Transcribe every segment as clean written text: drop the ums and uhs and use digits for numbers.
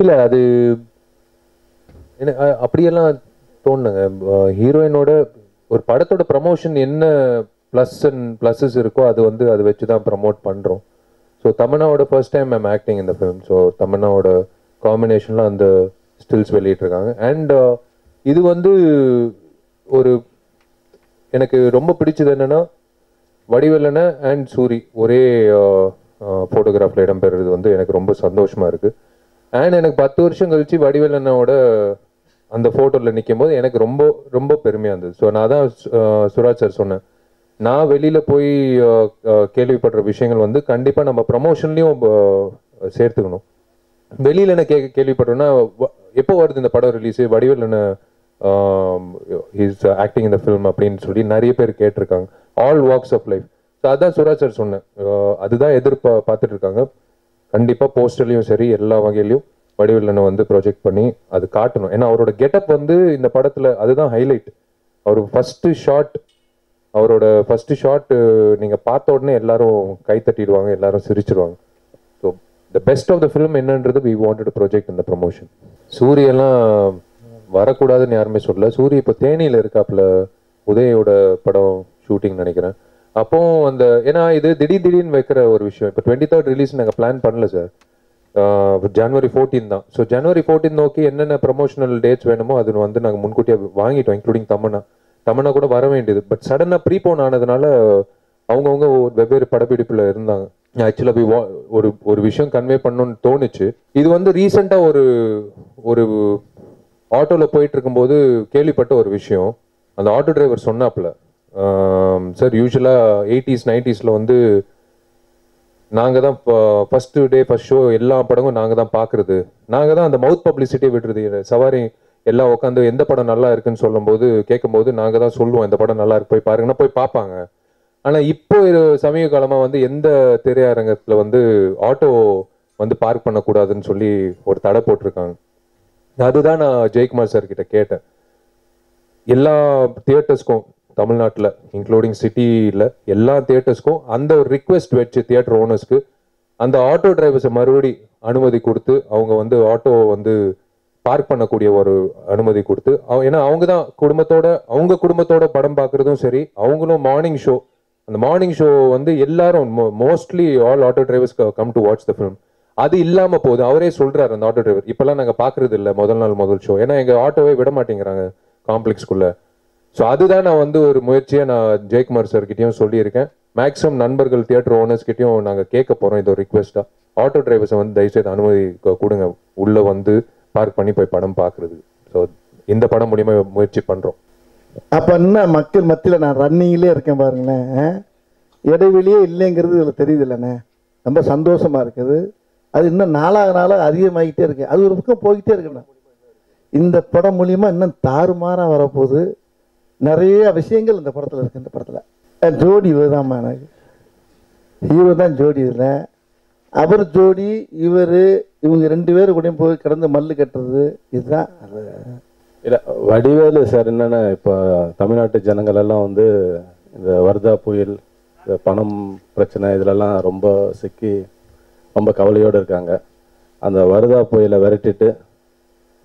இல்லை அது எனக்கு அப்படியெல்லாம் தோணுங்க. ஹீரோயினோட ஒரு படத்தோட ப்ரமோஷன் என்ன ப்ளஸ்ஸஸ் இருக்கோ அது வந்து அதை வச்சு தான் ப்ரமோட் பண்ணுறோம். ஸோ தமன்னாவோட ஃபர்ஸ்ட் டைம் ஐம் ஆக்டிங் இந்த ஃபிலிம். ஸோ தமன்னாவோட காம்பினேஷனில் அந்த ஸ்டில்ஸ் வெளியிட்டிருக்காங்க. அண்ட் இது வந்து ஒரு எனக்கு ரொம்ப பிடிச்சது என்னென்னா வடிவேலனை அண்ட் சூரி ஒரே ஃபோட்டோகிராஃபில் இடம்பெறுறது வந்து எனக்கு ரொம்ப சந்தோஷமாக இருக்குது. அண்ட் எனக்கு 10 வருஷம் கழிச்சு வடிவேலனோட அந்த ஃபோட்டோவில் நிற்கும் போது எனக்கு ரொம்ப ரொம்ப பெருமையாக இருந்தது. ஸோ நான் தான் சுராஜ் சார் சொன்னேன், நான் வெளியில் போய் கேள்விப்படுற விஷயங்கள் வந்து கண்டிப்பாக நம்ம ப்ரமோஷன்லேயும் சேர்த்துக்கணும். வெளியில் என்ன கேள்விப்படுறோன்னா எப்போ வருது இந்த படம் ரிலீஸு, வடிவேலனை இஸ் ஆக்டிங் இந்த ஃபிலிம் அப்படின்னு சொல்லி நிறைய பேர் கேட்டிருக்காங்க, all walks of life. So அதான் சுராஜ் சார் சொன்னேன், அதுதான் பார்த்துட்டு இருக்காங்க. கண்டிப்பாக போஸ்டர்லையும் சரி எல்லா வகையிலையும் வடிவேலனை வந்து ப்ரொஜெக்ட் பண்ணி அது காட்டணும். ஏன்னா அவரோட கெட்டப் வந்து இந்த படத்தில் அதுதான் ஹைலைட். அவர் அவரோட ஃபஸ்ட்டு ஷாட் நீங்கள் பார்த்த உடனே எல்லாரும் கை தட்டிடுவாங்க, எல்லாரும் சிரிச்சிடுவாங்க. So the best of the film என்னன்றது வி வாண்டட் டு ப்ரொஜெக்ட் இந்த ப்ரமோஷன். சூரியெல்லாம் வரக்கூடாதுன்னு யாருமே சொல்லல. சூரிய இப்போ தேனியில் இருக்காப்புல, உதயோட படம் ஷூட்டிங் நினைக்கிறேன். அப்போ அந்த ஏன்னா இது திடீர்னு வைக்கிற ஒரு விஷயம். இப்போ 23rd ரிலீஸ் நாங்கள் பிளான் பண்ணல சார், January 14 தான். ஸோ January 14 நோக்கி என்னென்ன ப்ரமோஷனல் டேட்ஸ் வேணுமோ அது வந்து நாங்கள் முன்கூட்டியே வாங்கிட்டோம், இன்க்ளூடிங் தமன்னா கூட வர வேண்டியது. பட் சடனாக ப்ரீபோன் ஆனதுனால அவங்கவுங்க வெவ்வேறு படப்பிடிப்பில் இருந்தாங்க. ஆக்சுவலாக ஒரு விஷயம் கன்வே பண்ணணும்னு தோணுச்சு. இது வந்து ரீசெண்டாக ஒரு ஆட்டோவில் போயிட்டு இருக்கும்போது கேள்விப்பட்ட ஒரு விஷயம். அந்த ஆட்டோ டிரைவர் சொன்னாப்புல, சார் யூஸ்வலாக 80s 90s வந்து நாங்கள் தான் ஃபர்ஸ்ட் ஷோ எல்லா படமும் நாங்கள் தான் பார்க்குறது, நாங்கள் தான் அந்த மவுத் பப்ளிசிட்டியை விடுறது. சவாரி எல்லாம் உட்காந்து எந்த படம் நல்லா இருக்குன்னு சொல்லும்போது கேட்கும்போது நாங்கள் தான் சொல்லுவோம் இந்த படம் நல்லா இருக்கு போய் பாருங்கன்னா போய் பார்ப்பாங்க. ஆனால் இப்போ சமீப காலமாக வந்து எந்த திரையரங்கத்தில் வந்து ஆட்டோ வந்து பார்க் பண்ணக்கூடாதுன்னு சொல்லி ஒரு தடை போட்டிருக்காங்க. அதுதான் நான் ஜெயக்குமார் சார் கிட்ட கேட்டேன். எல்லா தியேட்டர்ஸ்க்கும் தமிழ்நாட்டில் இன்க்ளூடிங் சிட்டியில் எல்லா தியேட்டர்ஸ்க்கும் அந்த ஒரு ரிக்வெஸ்ட் வச்சு தியேட்டர் ஓனர்ஸ்க்கு அந்த ஆட்டோ டிரைவர்ஸை மறுபடி அனுமதி கொடுத்து அவங்க வந்து ஆட்டோ வந்து பார்க் பண்ணக்கூடிய ஒரு அனுமதி கொடுத்து, ஏன்னா அவங்க தான் குடும்பத்தோட படம் பார்க்குறதும் சரி, அவங்களும் அந்த மார்னிங் ஷோ வந்து எல்லாரும் mostly all auto drivers come to watch the film. அது இல்லாமல் போகுது. அவரே சொல்றாரு அந்த ஆட்டோ டிரைவர், இப்பெல்லாம் நாங்கள் பார்க்கறது இல்லை முதல் ஷோ, ஏன்னா எங்கள் ஆட்டோவே விட மாட்டேங்கிறாங்க காம்ப்ளெக்ஸ்குள்ள. ஸோ அதுதான் நான் வந்து ஒரு முயற்சியாக நான் ஜெயக்குமார் சார் கிட்டையும் சொல்லியிருக்கேன். மேக்ஸிமம் நண்பர்கள் தியேட்டர் ஓனர்ஸ் கிட்டையும் நாங்கள் கேட்க போகிறோம், இது ஒரு ரிக்வெஸ்ட்டாக ஆட்டோ டிரைவர்ஸை வந்து தயவுசெய்து அனுமதி கொடுங்க உள்ளே வந்து பார்க் பண்ணி போய் படம் பார்க்குறது. ஸோ இந்த படம் மூலியமா முயற்சி பண்ணுறோம். அப்போ என்ன மக்கள் மத்தியில் நான் ரன்னிங்லேயே இருக்கேன் பாருங்களேன், இடைவெளியே இல்லைங்கிறது இதில் தெரியுது இல்லைண்ணே, ரொம்ப சந்தோஷமாக இருக்குது. அது இன்னும் நாளாக அதிகமாகிட்டே இருக்கு, அது ஒரு பக்கம் போய்கிட்டே இருக்குண்ணா. இந்த படம் மூலியமா இன்னும் தாறுமாறாக வரப்போகுது. நிறைய விஷயங்கள் இந்த படத்தில் இருக்குது. இந்த படத்தில் ஜோடி இவர் தான்மா, எனக்கு ஹீரோ தான் ஜோடி. இதில் அவர் ஜோடி, இவங்க 2 பேரும் கூட போய் கடந்து மல்லு கட்டுறது, இதுதான். இல்லை வடிவேலு சார் என்னென்னா, இப்போ தமிழ்நாட்டு ஜனங்கள் எல்லாம் வந்து இந்த வர்தா புயல், இந்த பணம் பிரச்சனை இதிலெல்லாம் ரொம்ப சிக்கி ரொம்ப கவலையோடு இருக்காங்க. அந்த வர்தா புயலை விரட்டிட்டு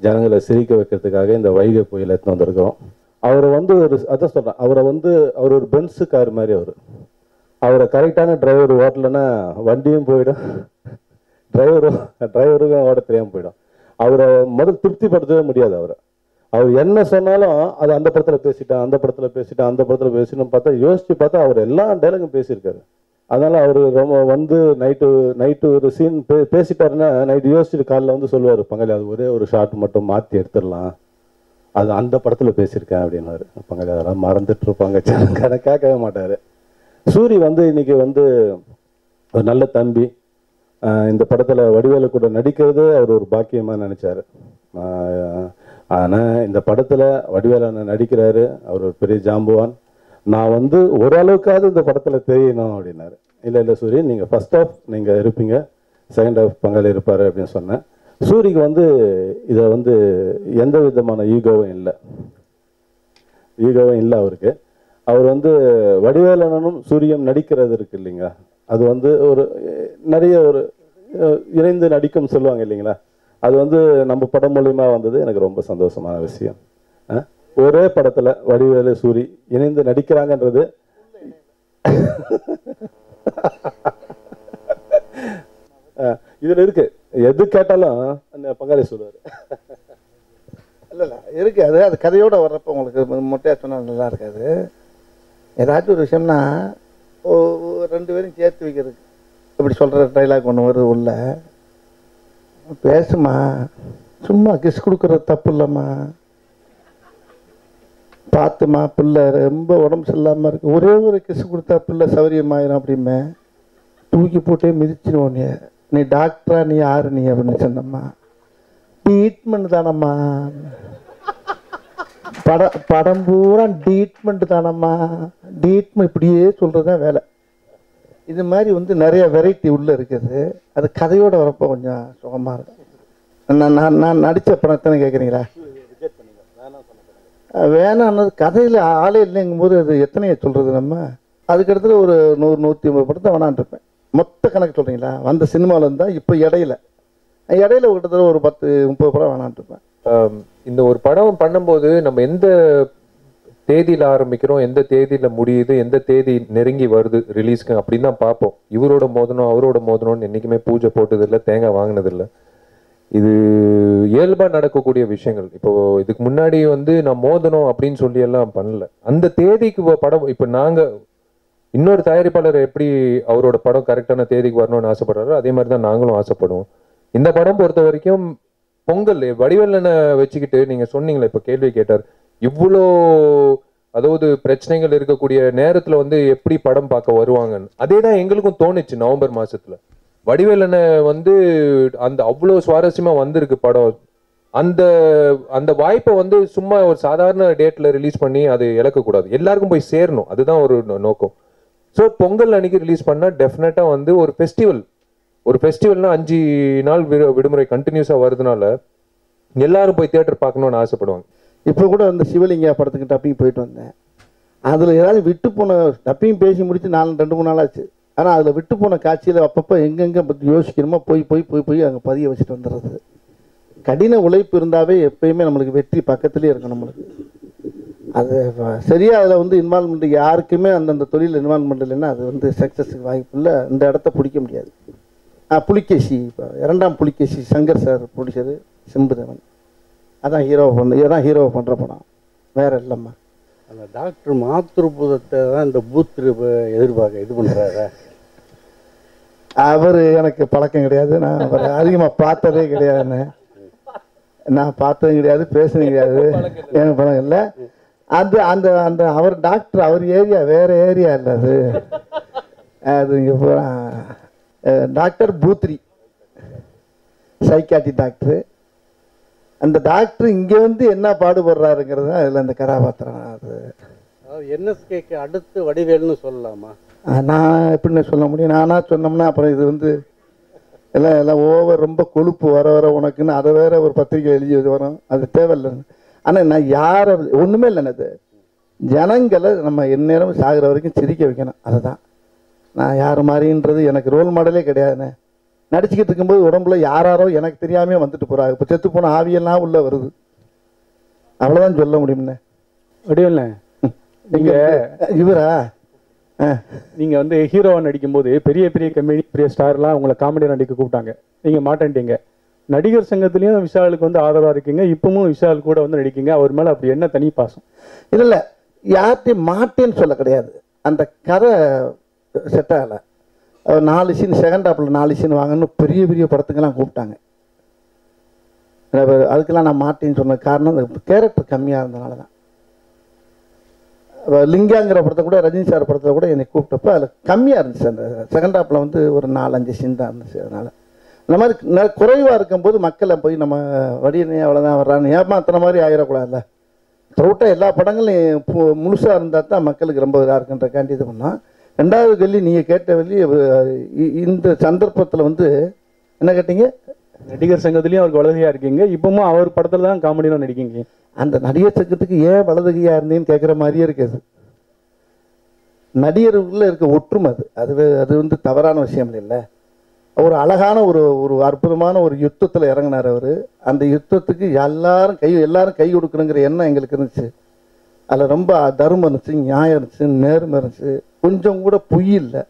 ஜனங்களை சிரிக்க வைக்கிறதுக்காக இந்த வைகை புயலை எடுத்து வந்திருக்கிறோம். அவரை வந்து அதான் சொல்கிறேன், அவர் ஒரு பென்ஸு கார் மாதிரி. அவரை கரெக்டான டிரைவர் ஓட்டலைன்னா வண்டியும் போயிடும், டிரைவருக்கும் ஓட தெரியாமல் போயிடும். அவரை முதல் திருப்திப்படுத்தவே முடியாது. அவர் என்ன சொன்னாலும் அது அந்த படத்தில் பேசிட்டேன் யோசிச்சு பார்த்தா அவர் எல்லா டைலாகும் பேசியிருக்காரு. அதனால அவர் ரொம்ப வந்து நைட்டு ஒரு சீன் பேசிட்டாருன்னா நைட்டு யோசிச்சுட்டு காலையில் வந்து சொல்லுவார், பங்காளி அது ஒரே ஒரு ஷாட் மட்டும் மாற்றி எடுத்துடலாம், அது அந்த படத்தில் பேசியிருக்கேன் அப்படின்னாரு. பங்காளி அதெல்லாம் மறந்துட்டு இருப்பாங்க, கேட்கவே மாட்டார். சூரி வந்து இன்னைக்கு வந்து ஒரு நல்ல தம்பி. இந்த படத்தில் வடிவேலு கூட நடிக்கிறது அவர் ஒரு பாக்கியமாக நினச்சார். ஆனால் இந்த படத்தில் வடிவேலு நடிக்கிறாரு, அவர் ஒரு பெரிய ஜாம்புவான். நான் வந்து ஓரளவுக்காவது இந்த படத்தில் தெரியணும் அப்படின்னாரு. இல்லை சூரி, நீங்கள் ஃபர்ஸ்ட் ஆஃப் நீங்கள் இருப்பீங்க, செகண்ட் ஆஃப் பங்காளி இருப்பார் அப்படின்னு சொன்னேன். சூரிக்கு வந்து இதை வந்து எந்த விதமான ஈகோவும் இல்லை அவருக்கு. அவர் வந்து வடிவேலனும் சூரியம் நடிக்கிறது இருக்கு இல்லைங்க, அது வந்து ஒரு நிறைய ஒரு இணைந்து நடிக்கும் சொல்லுவாங்க இல்லைங்களா, அது வந்து நம்ம படம் மூலியமா வந்தது எனக்கு ரொம்ப சந்தோஷமான விஷயம். ஒரே படத்துல வடிவேலு சூரி இணைந்து நடிக்கிறாங்கன்றது இதுல இருக்கு. எது கேட்டாலும் அந்த பங்காளி சொல்லுவாரு. இல்லை இல்லை இருக்கு. அது கதையோட வர்றப்போ உங்களுக்கு மொட்டையா சொன்னால் நல்லா இருக்காது. ஏதாச்சும் ஒரு விஷயம்னா ரெண்டு பேரும் சேர்த்து வைக்கிறதுக்கு இப்படி சொல்கிற டைலாக் ஒன்று வருது உள்ள, பேசுமா சும்மா கிஸ் கொடுக்குறது தப்பு இல்லைம்மா, பார்த்துமா பிள்ளை ரொம்ப உடம்பு சரியில்லாமல் இருக்கு, ஒரே ஒரு கிஸ் கொடுத்தா பிள்ளை சௌரியமாயிரும் அப்படிமே, தூக்கி போட்டே மிதிச்சிருவோம் நீ டாக்டரா நீ யாரு நீ அப்படின்னு சொன்னம்மா, ட்ரீட்மெண்ட் தானம்மா, படம் பூரா ட்ரீட்மெண்ட் தானம்மா, ட்ரீட்மெண்ட் இப்படியே சொல்கிறதான் வேலை. இது மாதிரி வந்து நிறைய வெரைட்டி உள்ளே இருக்குது. அது கதையோடு வரப்போ கொஞ்சம் சுகமாக இருக்கும். நான் நடித்த படத்தானே கேட்குறீங்களா? வேணான்னது கதையில் ஆளே இல்லைங்கும்போது அது எத்தனையை சொல்கிறது நம்ம. அதுக்கடுத்து ஒரு 100-150 படத்தை வேணான்ருப்பேன். மொத்த கணக்கு சொல்கிறீங்களா? வந்த சினிமாவில் இருந்தால் இப்போ இடையில கிட்டத்தட்ட ஒரு 10-30 படம் வேணான்ருப்பேன். இந்த ஒரு படம் பண்ணும்போது நம்ம எந்த தேதியில் ஆரம்பிக்கிறோம், எந்த தேதியில் முடியுது, எந்த தேதி நெருங்கி வருது ரிலீஸ்க்கு அப்படின்னு தான் பார்ப்போம். இவரோட மோதனம் அவரோட மோதனம்னு என்றைக்குமே பூஜை போட்டதில்லை, தேங்காய் வாங்கினதில்லை. இது இயல்பாக நடக்கக்கூடிய விஷயங்கள். இப்போ இதுக்கு முன்னாடி வந்து நான் மோதனம் அப்படின்னு சொல்லி எல்லாம் பண்ணல. அந்த தேதிக்கு படம் இப்போ நாங்கள் இன்னொரு தயாரிப்பாளர் எப்படி அவரோட படம் கரெக்டான தேதிக்கு வரணும்னு ஆசைப்படுறாரோ அதே மாதிரி தான் நாங்களும் ஆசைப்படுவோம். இந்த படம் பொறுத்த வரைக்கும் பொங்கல் வடிவேலனை வச்சுக்கிட்டு நீங்கள் சொன்னீங்களே, இப்போ கேள்வி கேட்டார், இவ்வளோ அதாவது பிரச்சனைகள் இருக்கக்கூடிய நேரத்தில் வந்து எப்படி படம் பார்க்க வருவாங்கன்னு. அதே தான் எங்களுக்கும் தோணுச்சு. நவம்பர் மாதத்தில் வடிவேலனை வந்து அந்த அவ்வளோ சுவாரஸ்யமாக வந்திருக்கு படம். அந்த அந்த வாய்ப்பை வந்து சும்மா ஒரு சாதாரண டேட்டில் ரிலீஸ் பண்ணி அது இழக்கக்கூடாது, எல்லாருக்கும் போய் சேரணும், அதுதான் ஒரு நோக்கம். ஸோ பொங்கல் அன்னைக்கு ரிலீஸ் பண்ணால் டெஃபினட்டாக வந்து ஒரு ஃபெஸ்டிவல்னா 5 நாள் விடுமுறை கண்டினியூஸாக வருதுனால எல்லாரும் போய் தியேட்டர் பார்க்கணும்னு ஆசைப்படுவாங்க. இப்போ கூட அந்த சிவலிங்கா படத்துக்கு டப்பிங் போயிட்டு வந்தேன். அதில் ஏதாவது விட்டு போன டப்பிங் பேசி முடிச்சு 2-3 நாள் ஆச்சு. ஆனால் அதில் விட்டு போன காட்சியில் அப்பப்போ எங்கெங்கே பற்றி யோசிக்கணுமோ போய் அங்கே பதிய வச்சுட்டு வந்துடுறது. கடின உழைப்பு இருந்தாவே எப்பயுமே நம்மளுக்கு வெற்றி பக்கத்துலேயே இருக்கும். நம்மளுக்கு அது சரியாக அதில் வந்து இன்வால்மெண்ட் யாருக்குமே அந்தந்த தொழில் இன்வால்மெண்ட் இல்லைன்னா அது வந்து சக்ஸஸுக்கு வாய்ப்பு இல்லை. இந்த இடத்த பிடிக்க முடியாது. புலிகேசி, இப்போ 2ஆம் புலிகேசி சங்கர் சார் பிடிச்சது சிம்புதேவன், அதான் ஹீரோவை பண்ணுற படம், வேற இல்லைம்மா. அந்த டாக்டர் மாத்ருபுதத்தை தான் இந்த பூத் எதிர்பார்க்க இது பண்ணுறாரு. அவர் எனக்கு பழக்கம் கிடையாது, நான் அவர் அதிகமாக பார்த்ததே கிடையாதுன்னு, நான் பார்த்ததும் கிடையாது, பேசுனது கிடையாது, எனக்கு பழக்கம் இல்லை. அது அந்த அந்த அவர் டாக்டர் அவர் ஏரியா வேற ஏரியா இல்லை, அது இங்கே டாக்டர் பூத்ரி சைக்காட்டி டாக்டரு. அந்த டாக்டர் இங்கே வந்து என்ன பாடுபடுறாருங்கிறது தான் அதில் அந்த கதாபாத்திரம். அது என்எஸ்கேக்கு அடுத்து வடிவேல்னு சொல்லலாமா? நான் எப்படின்னு சொல்ல முடியும்? நானாக சொன்னோம்னா அப்புறம் இது வந்து எல்லாம் ஓவர் ரொம்ப கொழுப்பு வர உனக்குன்னு அதை வேற ஒரு பத்திரிக்கை எழுதி வரும், அது தேவையில்லைன்னு. ஆனால் நான் யாரை ஒன்றுமே இல்லைன்னு, அது ஜனங்களை நம்ம எந்நேரம் சாகிற வரைக்கும் சிரிக்க வைக்கணும். அதுதான் நான் யார் மாதிரின்றது எனக்கு ரோல் மாடலே கிடையாதுண்ணே. நடிச்சுக்கிட்டு இருக்கும்போது உடம்புல யாரோ எனக்கு தெரியாமே வந்துட்டு போகிறாங்க. இப்போ செத்து போன ஆவியெல்லாம் உள்ளே வருது, அவ்வளோதான் சொல்ல முடியும்ண்ணே. வடிவேல்ண்ணே, நீங்கள் இவரா நீங்கள் வந்து ஹீரோவாக நடிக்கும்போது பெரிய பெரிய கம்பெனி பெரிய ஸ்டார்லாம் உங்களை காமெடியாக நடிக்க கூப்பிட்டாங்க, நீங்கள் மாட்டேன்ட்டீங்க. நடிகர் சங்கத்துலேயும் விஷாலுக்கு வந்து ஆதரவாக இருக்கீங்க, இப்பவும் விஷால் கூட வந்து நடிக்கீங்க. அவர் மேலே அப்படி என்ன தனி பாசம்? இல்லை யார்கிட்டையும் மாட்டேன்னு சொல்ல கிடையாது, அந்த கதை செட் ஆகலை. 4 சீன் செகண்ட் ஹாப்பில் 4 சீன் வாங்கன்னு பெரிய பெரிய படத்துக்கெல்லாம் கூப்பிட்டாங்க. அதுக்கெல்லாம் நான் மாட்டேன்னு சொன்ன காரணம் அந்த கேரக்டர் கம்மியாக இருந்தனால தான். லிங்காங்கிற படத்தை கூட ரஜினி சார் படத்தில் கூட என்னை கூப்பிட்டப்போ அதில் கம்மியாக இருந்துச்சு. அந்த செகண்ட் ஹாப்பில் வந்து ஒரு 4-5 சீன் தான் இருந்துச்சு. அதனால் இந்த மாதிரி குறைவாக இருக்கும்போது மக்களை போய் நம்ம வடிவனே அவ்வளோதான் வர்றான்னு ஏமாத்துற மாதிரி ஆகிடக்கூடாதுல்ல. த்ரூட்டாக எல்லா படங்களும் முழுசாக இருந்தால் தான் மக்களுக்கு ரொம்ப இதாக இருக்குன்றக்காண்டி இது பண்ணால். 2வது கேள்வி நீங்கள் கேட்ட கேள்வி, இந்த சந்தர்ப்பத்தில் வந்து என்ன கேட்டீங்க? நடிகர் சங்கத்துலேயும் அவருக்கு வலதுகையாக இருக்கீங்க, இப்பவும் அவர் படத்தில் தான் காமெடியாக நடிக்கீங்க. அந்த நடிகர் சங்கத்துக்கு ஏன் வலதுகையாக இருந்தேன்னு கேட்குற மாதிரியே இருக்குது. நடிகருக்குள்ள இருக்க ஒற்றுமை அது வந்து தவறான விஷயம் இல்லை. ஒரு அழகான ஒரு அற்புதமான ஒரு யுத்தத்தில் இறங்கினார் அவர். அந்த யுத்தத்துக்கு எல்லாரும் கை கொடுக்கணுங்கிற எண்ணம் எங்களுக்கு இருந்துச்சு. அதில் ரொம்ப தர்மம் இருந்துச்சு, நியாயம் இருந்துச்சு, நேர்மை இருந்துச்சு, கொஞ்சம் கூட பொய் இல்லை.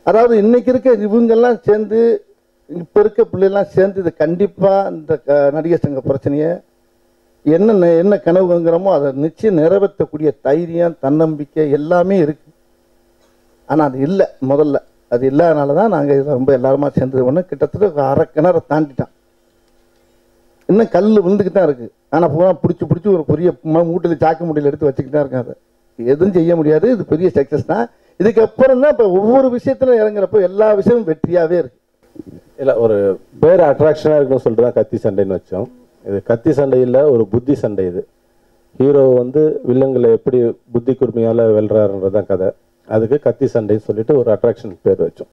அதாவது இன்னைக்கு இருக்க இவங்கெல்லாம் சேர்ந்து, இப்போ இருக்க பிள்ளைலாம் சேர்ந்து இது கண்டிப்பாக இந்த நடிகர் சங்க பிரச்சனையை என்ன கனவுங்கிறோமோ அதை நிச்சயம் நிறைவேற்றக்கூடிய தைரியம், தன்னம்பிக்கை எல்லாமே இருக்கு. ஆனால் அது இல்லை. முதல்ல அது இல்லாதனால தான் நாங்கள் இதில் ரொம்ப எல்லாருமா சேர்ந்தது ஒன்று. கிட்டத்தட்ட அரை கிணறை தாண்டிட்டான். இன்னும் கல் விழுந்துக்கிட்டு தான் இருக்குது. ஆனால் பூரா பிடிச்சி ஒரு பெரிய மூட்டையில் சாக்கு மூட்டையில் எடுத்து வச்சுக்கிட்டு தான் இருக்காது. எதுவும் செய்ய முடியாது. இது பெரிய சக்ஸஸ் தான். இதுக்கப்புறம் தான் இப்போ ஒவ்வொரு விஷயத்திலும் இறங்குறப்போ எல்லா விஷயமும் வெற்றியாகவே இருக்கு. இல்லை, ஒரு பேர் அட்ராக்ஷனாக இருக்குன்னு சொல்லிட்டு தான் கத்தி சண்டைன்னு வச்சோம். இது கத்தி சண்டை இல்லை, ஒரு புத்தி சண்டை. இது ஹீரோ வந்து வில்லங்களை எப்படி புத்தி கூர்மையால் வெல்றாருன்றதான் கதை. அதுக்கு கத்தி சண்டைன்னு சொல்லிட்டு ஒரு அட்ராக்ஷன் பேர் வச்சோம்.